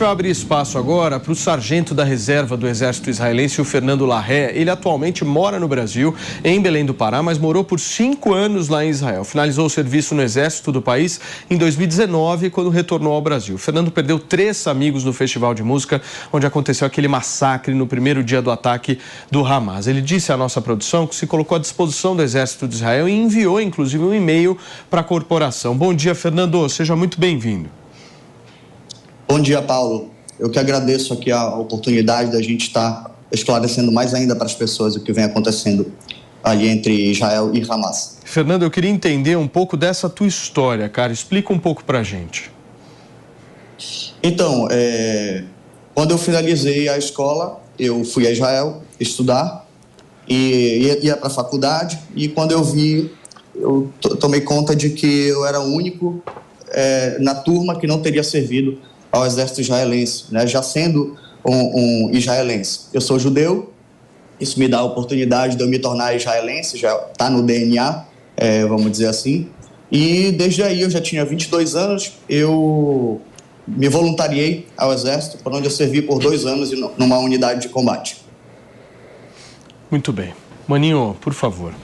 vai abrir espaço agora para o sargento da reserva do Exército Israelense, o Fernando Larré. Ele atualmente mora no Brasil, em Belém do Pará, mas morou por 5 anos lá em Israel. Finalizou o serviço no Exército do país em 2019, quando retornou ao Brasil. O Fernando perdeu 3 amigos no festival de música, onde aconteceu aquele massacre no primeiro dia do ataque do Hamas. Ele disse à nossa produção que se colocou à disposição do Exército de Israel e enviou, inclusive, um e-mail para a corporação. Bom dia, Fernando. Seja muito bem-vindo. Bom dia, Paulo. Eu que agradeço aqui a oportunidade da gente estar esclarecendo mais ainda para as pessoas o que vem acontecendo ali entre Israel e Hamas. Fernando, eu queria entender um pouco dessa tua história, cara. Explica um pouco para a gente. Então, quando eu finalizei a escola, eu fui a Israel estudar e ia para a faculdade, e quando eu tomei conta de que eu era o único na turma que não teria servido ao exército israelense, né? Já sendo um israelense. Eu sou judeu, isso me dá a oportunidade de eu me tornar israelense, já está no DNA, vamos dizer assim, e desde aí eu já tinha 22 anos, eu me voluntariei ao exército, por onde eu servi por 2 anos numa unidade de combate. Muito bem. Maninho, por favor.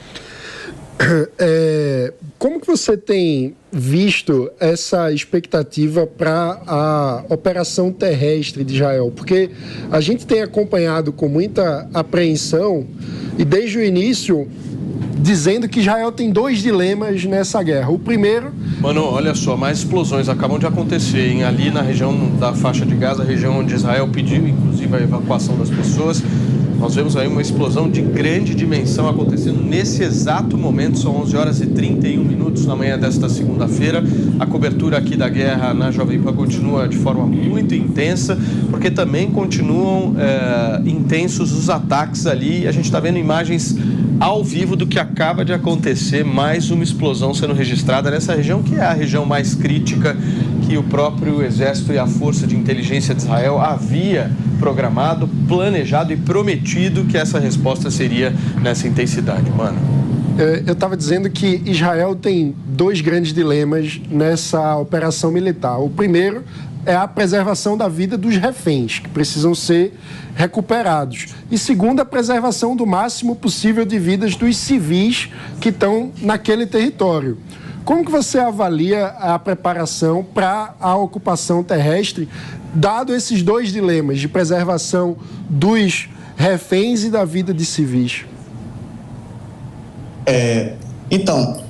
Como que você tem visto essa expectativa para a operação terrestre de Israel? Porque a gente tem acompanhado com muita apreensão e desde o início dizendo que Israel tem 2 dilemas nessa guerra. O primeiro... Mano, olha só, mais explosões acabam de acontecer, hein? Ali na região da faixa de Gaza, região onde Israel pediu, inclusive, a evacuação das pessoas. Nós vemos aí uma explosão de grande dimensão acontecendo nesse exato momento. São 11h31 na manhã desta segunda-feira. A cobertura aqui da guerra na Jovem Pan continua de forma muito intensa, porque também continuam intensos os ataques ali. A gente está vendo imagens ao vivo do que acaba de acontecer, mais uma explosão sendo registrada nessa região, que é a região mais crítica que o próprio Exército e a Força de Inteligência de Israel havia programado, planejado e prometido que essa resposta seria nessa intensidade. Mano. Eu estava dizendo que Israel tem 2 grandes dilemas nessa operação militar. O primeiro é a preservação da vida dos reféns, que precisam ser recuperados. E segundo, a preservação do máximo possível de vidas dos civis que estão naquele território. Como que você avalia a preparação para a ocupação terrestre, dado esses 2 dilemas de preservação dos reféns e da vida de civis? Então,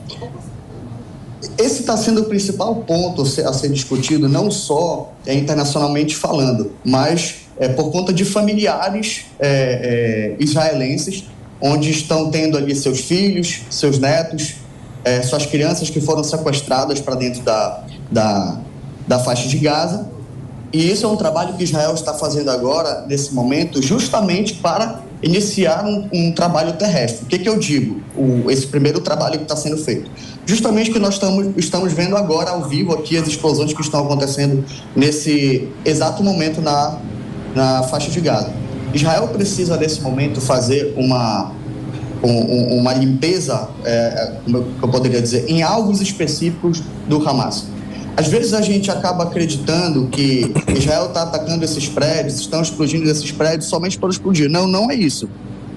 esse está sendo o principal ponto a ser discutido, não só internacionalmente falando, mas por conta de familiares israelenses, onde estão tendo ali seus filhos, seus netos, suas crianças que foram sequestradas para dentro da faixa de Gaza. E isso é um trabalho que Israel está fazendo agora, nesse momento, justamente para iniciar um trabalho terrestre. O que eu digo? Esse primeiro trabalho que está sendo feito. Justamente que nós estamos vendo agora ao vivo aqui as explosões que estão acontecendo nesse exato momento na faixa de Gaza. Israel precisa, nesse momento, fazer uma limpeza, como eu poderia dizer, em alvos específicos do Hamas. Às vezes a gente acaba acreditando que Israel está atacando esses prédios, estão explodindo esses prédios somente para explodir. Não, não é isso.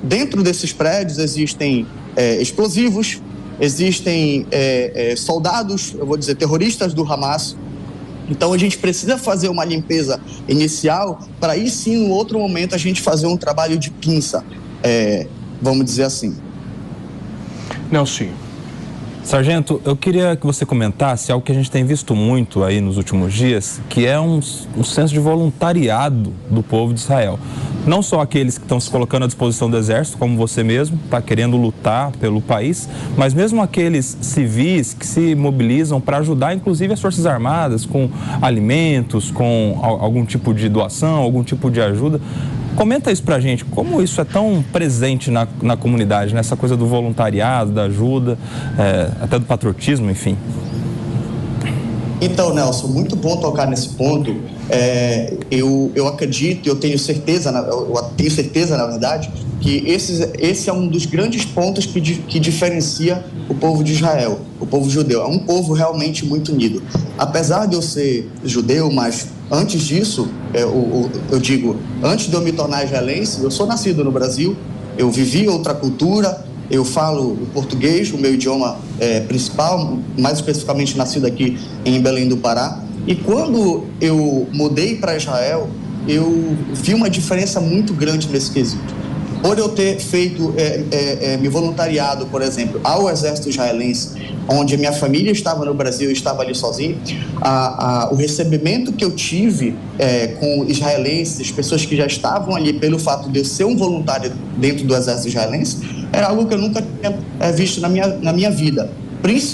Dentro desses prédios existem explosivos, existem soldados, eu vou dizer, terroristas do Hamas. Então a gente precisa fazer uma limpeza inicial para aí sim, no outro momento, a gente fazer um trabalho de pinça, vamos dizer assim. Nelson. Sargento, eu queria que você comentasse algo que a gente tem visto muito aí nos últimos dias, que é um senso de voluntariado do povo de Israel. Não só aqueles que estão se colocando à disposição do exército, como você mesmo, está querendo lutar pelo país, mas mesmo aqueles civis que se mobilizam para ajudar, inclusive, as Forças Armadas com alimentos, com algum tipo de doação, algum tipo de ajuda. Comenta isso pra gente, como isso é tão presente na comunidade, nessa coisa do voluntariado, da ajuda, até do patriotismo, enfim. Então, Nelson, muito bom tocar nesse ponto. Eu acredito, eu tenho certeza, na verdade, que esse é um dos grandes pontos que diferencia o povo de Israel, o povo judeu. É um povo realmente muito unido. Apesar de eu ser judeu, mas antes disso, eu digo, antes de eu me tornar israelense, eu sou nascido no Brasil, eu vivi outra cultura, eu falo o português, o meu idioma principal, mais especificamente nascido aqui em Belém do Pará. E quando eu mudei para Israel, eu vi uma diferença muito grande nesse quesito. Por eu ter feito, me voluntariado, por exemplo, ao exército israelense, onde a minha família estava no Brasil e estava ali sozinho, o recebimento que eu tive com israelenses, as pessoas que já estavam ali pelo fato de eu ser um voluntário dentro do exército israelense, era algo que eu nunca tinha visto na minha vida.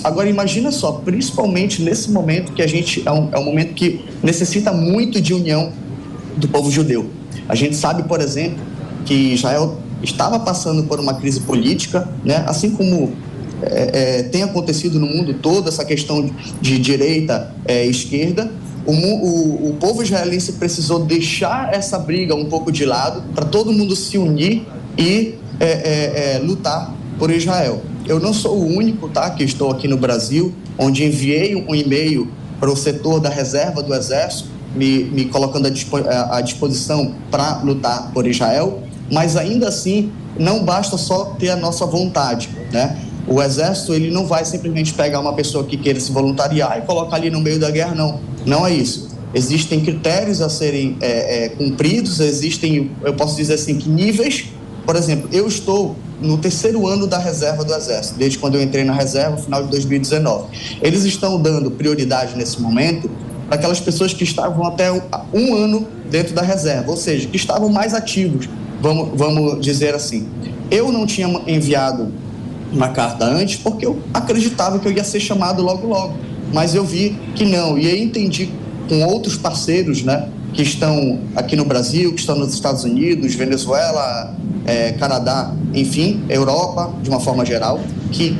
Agora imagina só, principalmente nesse momento que a gente é um momento que necessita muito de união do povo judeu. A gente sabe, por exemplo, que Israel estava passando por uma crise política, né? Assim como tem acontecido no mundo todo, essa questão de direita e esquerda. O povo israelense precisou deixar essa briga um pouco de lado para todo mundo se unir e lutar por Israel. Eu não sou o único, tá, que estou aqui no Brasil, onde enviei um e-mail para o setor da reserva do Exército, me colocando à disposição para lutar por Israel, mas ainda assim não basta só ter a nossa vontade, né? O Exército, ele não vai simplesmente pegar uma pessoa que queira se voluntariar e colocar ali no meio da guerra, não é isso. Existem critérios a serem cumpridos, existem, eu posso dizer assim, que níveis. Por exemplo, eu estou no 3º ano da reserva do Exército, desde quando eu entrei na reserva, no final de 2019. Eles estão dando prioridade nesse momento para aquelas pessoas que estavam até um ano dentro da reserva, ou seja, que estavam mais ativos, vamos dizer assim. Eu não tinha enviado uma carta antes porque eu acreditava que eu ia ser chamado logo, mas eu vi que não, e aí entendi com outros parceiros, né, que estão aqui no Brasil, que estão nos Estados Unidos, Venezuela, Canadá, enfim, Europa, de uma forma geral, que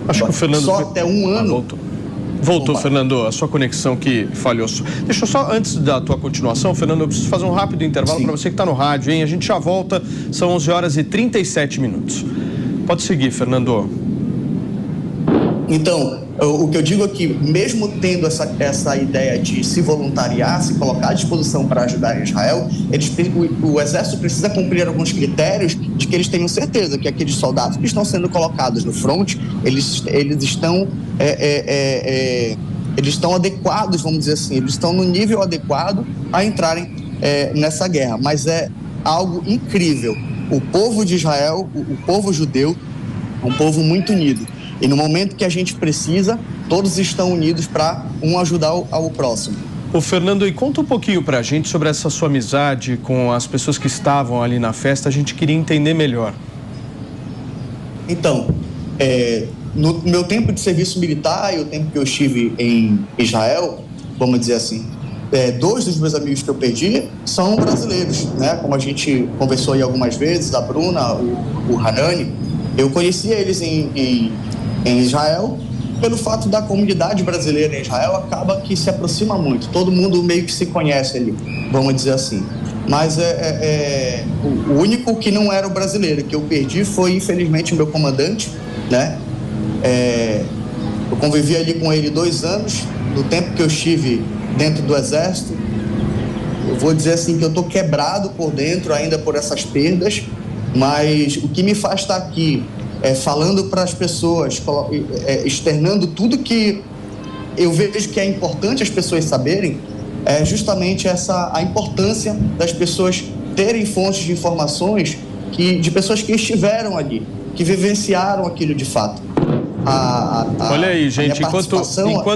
acho que o Fernando só até um ano... Voltou, Fernando, a sua conexão que falhou. Deixa eu só, antes da tua continuação, Fernando, eu preciso fazer um rápido intervalo para você que está no rádio, hein? A gente já volta, são 11 horas e 37 minutos. Pode seguir, Fernando. Então, o que eu digo é que, mesmo tendo essa ideia de se voluntariar, se colocar à disposição para ajudar Israel, o Exército precisa cumprir alguns critérios de que eles tenham certeza que aqueles soldados que estão sendo colocados no front, eles estão adequados, vamos dizer assim, eles estão no nível adequado a entrarem nessa guerra. Mas é algo incrível. O povo de Israel, o povo judeu, é um povo muito unido. E no momento que a gente precisa, todos estão unidos para um ajudar ao próximo. Ô Fernando, e conta um pouquinho pra gente sobre essa sua amizade com as pessoas que estavam ali na festa, a gente queria entender melhor. Então, no meu tempo de serviço militar e o tempo que eu estive em Israel, vamos dizer assim, 2 dos meus amigos que eu perdi são brasileiros, né? Como a gente conversou aí algumas vezes, a Bruna, o Hanani, eu conhecia eles em Israel. Pelo fato da comunidade brasileira em Israel, acaba que se aproxima muito. Todo mundo meio que se conhece ali, vamos dizer assim. Mas o único que não era o brasileiro que eu perdi foi, infelizmente, o meu comandante, né? Eu convivi ali com ele 2 anos, no tempo que eu estive dentro do Exército. Eu vou dizer assim que eu estou quebrado por dentro ainda por essas perdas, mas o que me faz estar aqui falando para as pessoas, externando tudo que eu vejo que é importante as pessoas saberem, é justamente a importância das pessoas terem fontes de informações de pessoas que estiveram ali, que vivenciaram aquilo de fato. Olha aí, gente, enquanto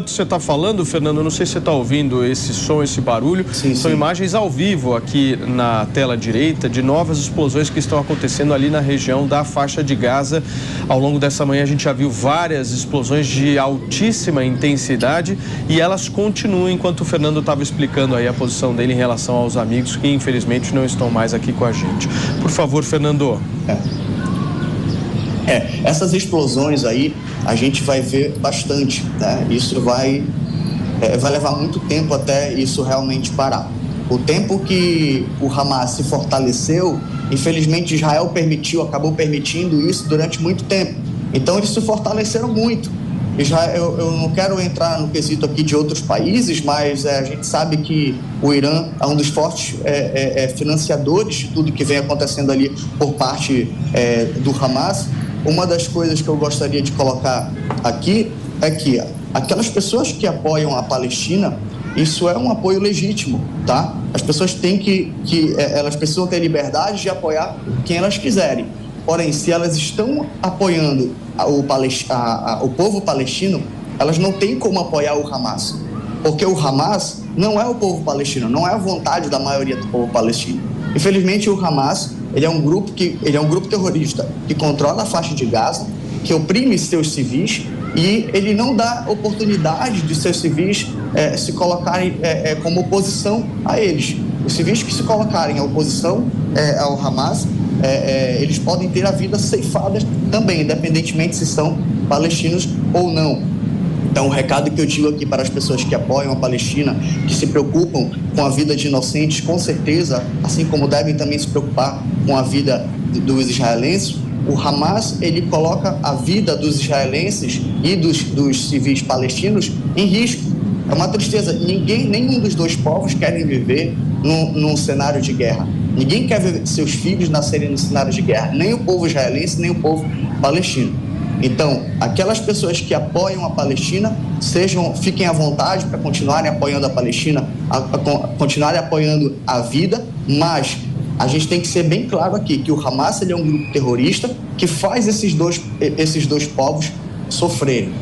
você está falando, Fernando, eu não sei se você está ouvindo esse som, esse barulho, são imagens ao vivo aqui na tela direita de novas explosões que estão acontecendo ali na região da faixa de Gaza. Ao longo dessa manhã a gente já viu várias explosões de altíssima intensidade e elas continuam enquanto o Fernando estava explicando aí a posição dele em relação aos amigos que infelizmente não estão mais aqui com a gente. Por favor, Fernando. Essas explosões aí a gente vai ver bastante, né? Isso vai levar muito tempo até isso realmente parar. O tempo que o Hamas se fortaleceu, infelizmente Israel acabou permitindo isso durante muito tempo. Então eles se fortaleceram muito. Eu não quero entrar no quesito aqui de outros países, mas a gente sabe que o Irã é um dos fortes financiadores de tudo que vem acontecendo ali por parte do Hamas. Uma das coisas que eu gostaria de colocar aqui é que aquelas pessoas que apoiam a Palestina, isso é um apoio legítimo, tá? As pessoas têm elas precisam ter liberdade de apoiar quem elas quiserem. Porém, se elas estão apoiando o povo palestino, elas não têm como apoiar o Hamas. Porque o Hamas não é o povo palestino, não é a vontade da maioria do povo palestino. Infelizmente, o Hamas, ele é um grupo terrorista que controla a faixa de Gaza, que oprime seus civis, e ele não dá oportunidade de seus civis se colocarem como oposição a eles. Os civis que se colocarem em oposição ao Hamas, eles podem ter a vida ceifada também, independentemente se são palestinos ou não. Então, o recado que eu digo aqui para as pessoas que apoiam a Palestina, que se preocupam com a vida de inocentes, com certeza, assim como devem também se preocupar com a vida dos israelenses, o Hamas, ele coloca a vida dos israelenses e dos civis palestinos em risco. É uma tristeza. Nenhum dos dois povos querem viver num cenário de guerra. Ninguém quer ver seus filhos nascerem no cenário de guerra, nem o povo israelense, nem o povo palestino. Então, aquelas pessoas que apoiam a Palestina, fiquem à vontade para continuarem apoiando a Palestina, continuarem apoiando a vida, mas a gente tem que ser bem claro aqui que o Hamas, ele é um grupo terrorista que faz esses dois povos sofrerem.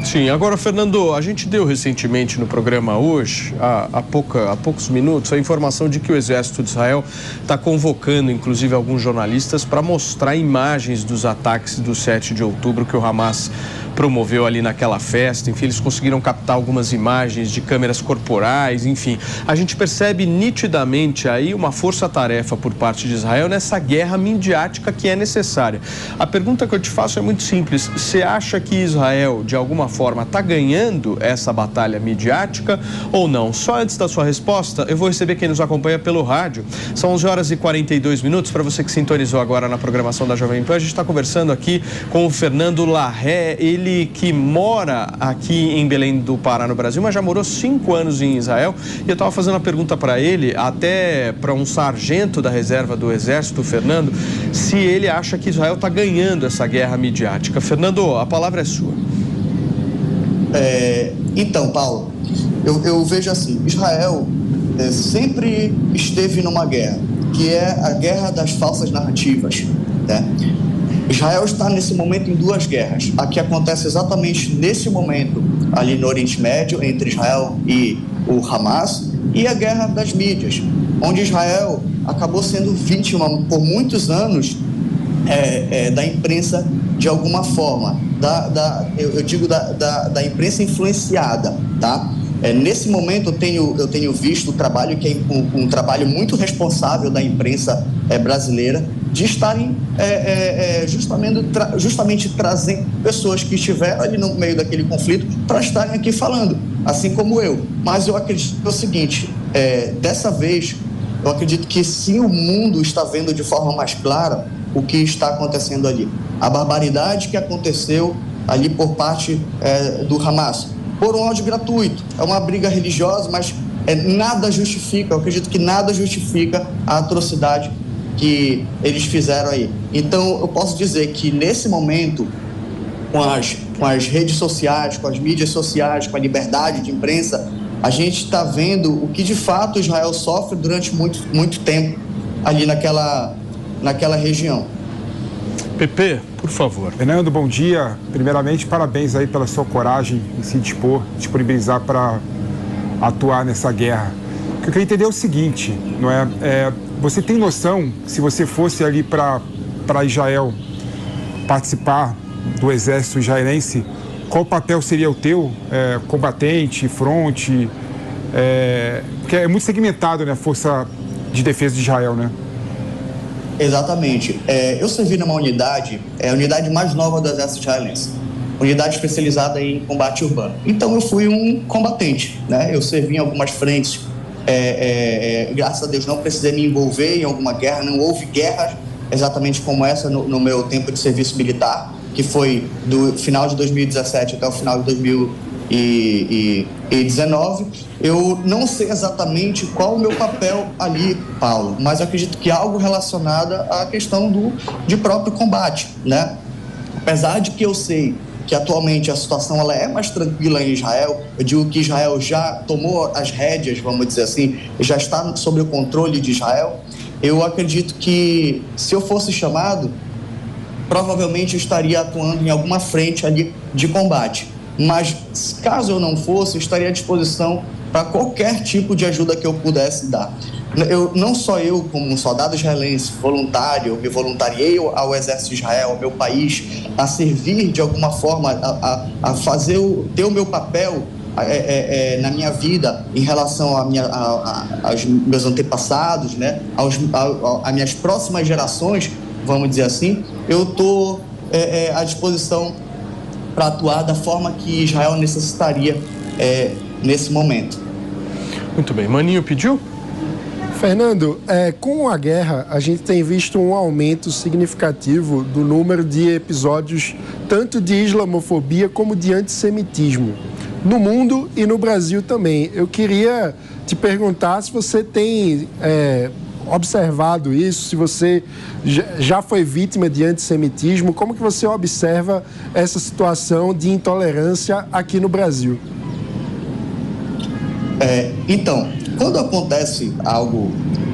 Sim, agora, Fernando, a gente deu recentemente no programa hoje, há poucos minutos, a informação de que o Exército de Israel está convocando, inclusive, alguns jornalistas para mostrar imagens dos ataques do 7 de outubro que o Hamas promoveu ali naquela festa. Enfim, eles conseguiram captar algumas imagens de câmeras corporais, enfim. A gente percebe nitidamente aí uma força-tarefa por parte de Israel nessa guerra midiática que é necessária. A pergunta que eu te faço é muito simples. Você acha que Israel, de alguma forma, está ganhando essa batalha midiática ou não? Só antes da sua resposta, eu vou receber quem nos acompanha pelo rádio. São 11h42. Para você que sintonizou agora na programação da Jovem Pan, a gente está conversando aqui com o Fernando Larré, ele que mora aqui em Belém do Pará, no Brasil, mas já morou 5 anos em Israel. E eu estava fazendo uma pergunta para ele, até para um sargento da reserva do Exército, Fernando, se ele acha que Israel está ganhando essa guerra midiática. Fernando, a palavra é sua. Então, Paulo, eu vejo assim, Israel sempre esteve numa guerra, que é a guerra das falsas narrativas, né? Israel está nesse momento em 2 guerras. A que acontece exatamente nesse momento ali no Oriente Médio, entre Israel e o Hamas, e a guerra das mídias, onde Israel acabou sendo vítima por muitos anos da imprensa de alguma forma, eu digo da imprensa influenciada, tá? Nesse momento eu tenho visto o trabalho que é um trabalho muito responsável da imprensa brasileira, de estarem justamente trazendo pessoas que estiveram ali no meio daquele conflito para estarem aqui falando, assim como eu. Mas eu acredito que é o seguinte, dessa vez, eu acredito que sim, o mundo está vendo de forma mais clara o que está acontecendo ali. A barbaridade que aconteceu ali por parte do Hamas, por um ódio gratuito. É uma briga religiosa, mas nada justifica, eu acredito que nada justifica a atrocidade que eles fizeram aí. Então, eu posso dizer que nesse momento, com as redes sociais, com as mídias sociais, com a liberdade de imprensa, a gente está vendo o que de fato Israel sofre durante muito, muito tempo ali naquela região. Pepe, por favor. Fernando, bom dia. Primeiramente, parabéns aí pela sua coragem em se disponibilizar para atuar nessa guerra. O que eu queria entender é o seguinte, não é? Você tem noção, se você fosse ali para Israel participar do exército israelense, qual papel seria o teu? Combatente, fronte? Porque é muito segmentado, né, a Força de Defesa de Israel, né? Exatamente. Eu servi numa unidade, a unidade mais nova do exército israelense, unidade especializada em combate urbano. Então eu fui um combatente, né? Eu servi em algumas frentes. Graças a Deus não precisei me envolver em alguma guerra, não houve guerra exatamente como essa no meu tempo de serviço militar, que foi do final de 2017 até o final de 2019, eu não sei exatamente qual o meu papel ali, Paulo, mas eu acredito que algo relacionado à questão de próprio combate, né? Apesar de que eu sei que atualmente a situação ela é mais tranquila em Israel, eu digo que Israel já tomou as rédeas, vamos dizer assim, já está sob o controle de Israel, eu acredito que se eu fosse chamado, provavelmente eu estaria atuando em alguma frente ali de combate. Mas caso eu não fosse, eu estaria à disposição para qualquer tipo de ajuda que eu pudesse dar. Não só eu, como um soldado israelense voluntário, eu me voluntariei ao Exército de Israel, ao meu país, a servir de alguma forma, a fazer ter o meu papel na minha vida em relação aos meus antepassados, né? Às minhas próximas gerações, vamos dizer assim, eu estou à disposição para atuar da forma que Israel necessitaria nesse momento. Muito bem. Maninho pediu? Fernando, com a guerra, a gente tem visto um aumento significativo do número de episódios tanto de islamofobia como de antissemitismo, no mundo e no Brasil também. Eu queria te perguntar se você tem observado isso, se você já foi vítima de antissemitismo, como que você observa essa situação de intolerância aqui no Brasil? Então, quando acontece algo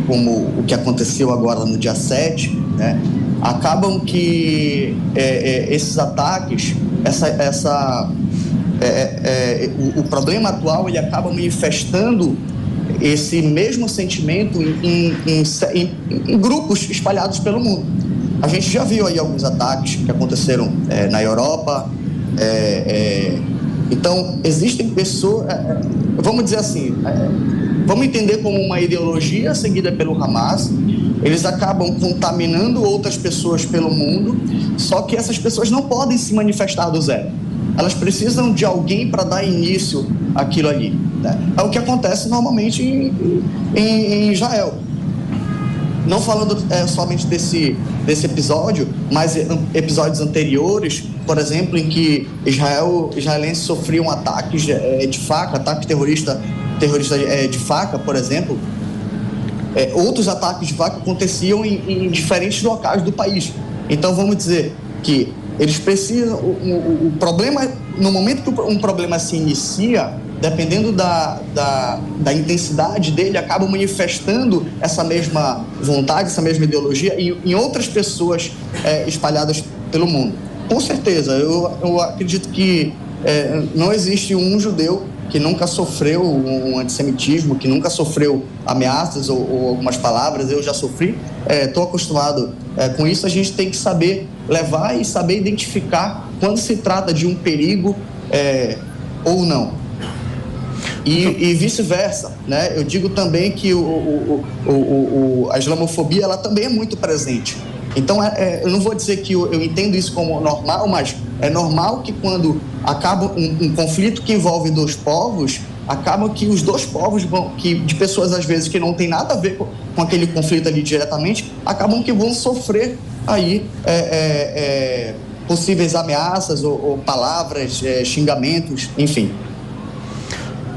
como o que aconteceu agora no dia 7, né, acabam que esses ataques, o problema atual, ele acaba manifestando esse mesmo sentimento em grupos espalhados pelo mundo. A gente já viu aí alguns ataques que aconteceram na Europa. Então, existem pessoas, vamos dizer assim, vamos entender como uma ideologia seguida pelo Hamas. Eles acabam contaminando outras pessoas pelo mundo, só que essas pessoas não podem se manifestar do zero. Elas precisam de alguém para dar início àquilo ali, né? É o que acontece normalmente em Israel. Não falando somente desse episódio, mas episódios anteriores, por exemplo, em que israelenses sofriam ataques de faca, ataque terrorista de faca, por exemplo. Outros ataques de faca aconteciam em diferentes locais do país. Então, vamos dizer que eles precisam... O problema, no momento que um problema se inicia, dependendo da intensidade dele, acaba manifestando essa mesma vontade, essa mesma ideologia em outras pessoas espalhadas pelo mundo. Com certeza, eu acredito que não existe um judeu que nunca sofreu um antissemitismo, que nunca sofreu ameaças ou algumas palavras. Eu já sofri, estou acostumado com isso. A gente tem que saber levar e saber identificar quando se trata de um perigo ou não. E vice-versa, né? Eu digo também que a islamofobia ela também é muito presente. Então, eu não vou dizer que eu entendo isso como normal, mas é normal que quando acaba um conflito que envolve dois povos, acaba que os dois povos, de pessoas às vezes que não tem nada a ver com aquele conflito ali diretamente, acabam que vão sofrer aí possíveis ameaças ou palavras, xingamentos, enfim.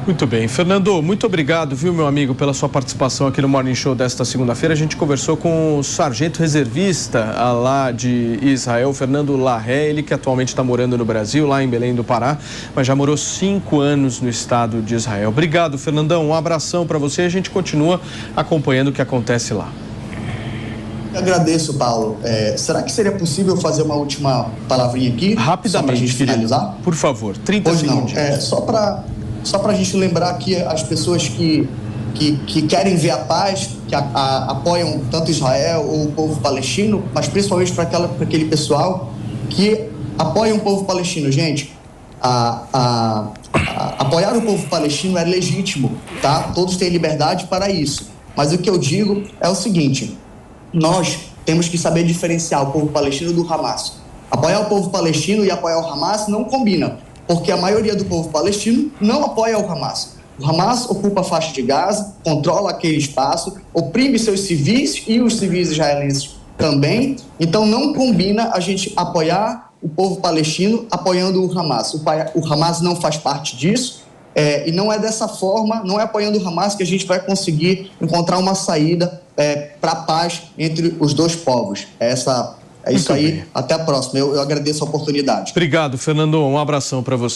Muito bem. Fernando, muito obrigado, viu, meu amigo, pela sua participação aqui no Morning Show desta segunda-feira. A gente conversou com o sargento reservista lá de Israel, Fernando Larré, ele que atualmente está morando no Brasil, lá em Belém do Pará, mas já morou 5 anos no estado de Israel. Obrigado, Fernandão. Um abração para você e a gente continua acompanhando o que acontece lá. Eu agradeço, Paulo. Será que seria possível fazer uma última palavrinha aqui? Rapidamente, só para a gente finalizar? Por favor, 30 segundos. Só para a gente lembrar aqui as pessoas que querem ver a paz, que apoiam tanto Israel ou o povo palestino, mas principalmente para aquele pessoal que apoia o povo palestino. Gente, apoiar o povo palestino é legítimo, tá? Todos têm liberdade para isso. Mas o que eu digo é o seguinte: nós temos que saber diferenciar o povo palestino do Hamas. Apoiar o povo palestino e apoiar o Hamas não combina, porque a maioria do povo palestino não apoia o Hamas. O Hamas ocupa a faixa de Gaza, controla aquele espaço, oprime seus civis e os civis israelenses também. Então não combina a gente apoiar o povo palestino apoiando o Hamas. O Hamas não faz parte disso, e não é dessa forma, não é apoiando o Hamas que a gente vai conseguir encontrar uma saída para a paz entre os dois povos. É isso aí. Até a próxima. Eu agradeço a oportunidade. Obrigado, Fernando. Um abração para você.